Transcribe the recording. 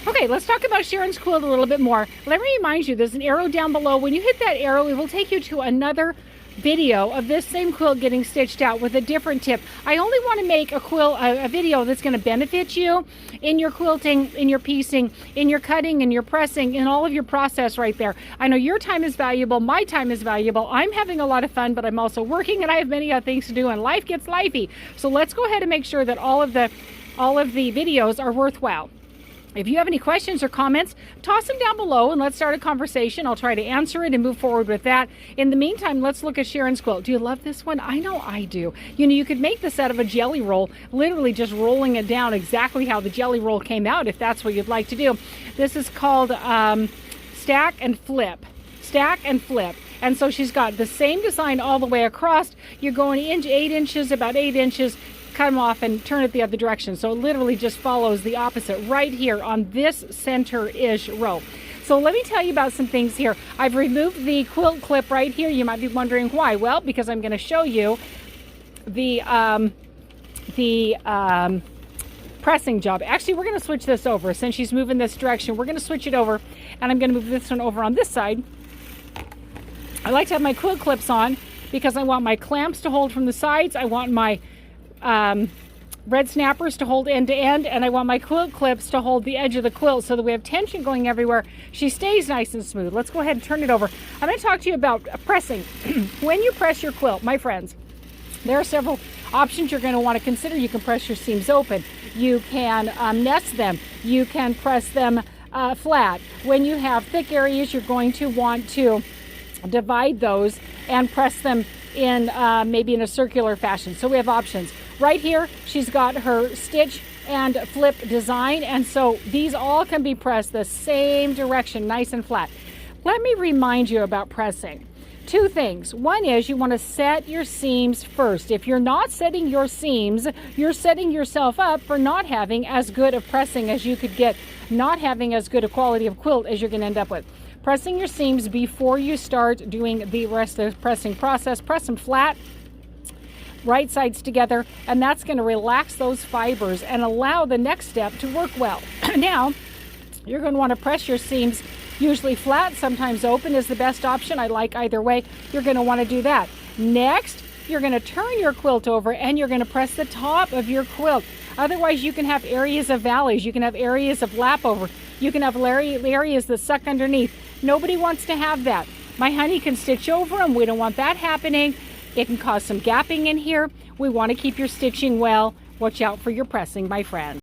Okay, let's talk about Sharon's quilt a little bit more. Let me remind you, there's an arrow down below. When you hit that arrow, it will take you to another video of this same quilt getting stitched out with a different tip. I only want to make a video that's going to benefit you in your quilting, in your piecing, in your cutting, in your pressing, in all of your process right there. I know your time is valuable, my time is valuable. I'm having a lot of fun, but I'm also working and I have many other things to do and life gets lifey. So let's go ahead and make sure that all of the videos are worthwhile. If you have any questions or comments, toss them down below and let's start a conversation. I'll try to answer it and move forward with that. In the meantime, let's look at Sharon's quilt. Do you love this one? I know I do. You know, you could make this out of a jelly roll, literally just rolling it down exactly how the jelly roll came out, if that's what you'd like to do. This is called stack and flip. Stack and flip. And so she's got the same design all the way across. You're going 8 inches, about 8 inches, cut them off and turn it the other direction. So it literally just follows the opposite right here on this center-ish row. So let me tell you about some things here. I've removed the quilt clip right here. You might be wondering why. Well, because I'm going to show you the pressing job. Actually, we're going to switch this over. Since she's moving this direction, we're going to switch it over, and I'm going to move this one over on this side. I like to have my quilt clips on because I want my clamps to hold from the sides. I want my red snappers to hold end to end, and I want my quilt clips to hold the edge of the quilt so that we have tension going everywhere. She stays nice and smooth. Let's go ahead and turn it over. I'm going to talk to you about pressing. When you press your quilt, my friends, there are several options you're going to want to consider. You can press your seams open. You can nest them. You can press them flat. When you have thick areas, you're going to want to divide those and press them in maybe in a circular fashion. So we have options. Right here, she's got her stitch and flip design, and so these all can be pressed the same direction, nice and flat. Let me remind you about pressing. Two things. One is you want to set your seams first. If you're not setting your seams, you're setting yourself up for not having as good of pressing as you could get, not having as good a quality of quilt as you're going to end up with. Pressing your seams before you start doing the rest of the pressing process. Press them flat, right sides together, and that's going to relax those fibers and allow the next step to work well. Now, you're going to want to press your seams usually flat, sometimes open is the best option. I like either way. You're going to want to do that. Next, you're going to turn your quilt over and you're going to press the top of your quilt. Otherwise, you can have areas of valleys. You can have areas of lap over. You can have areas that suck underneath. Nobody wants to have that. My honey can stitch over them. We don't want that happening. It can cause some gapping in here. We want to keep your stitching well. Watch out for your pressing, my friend.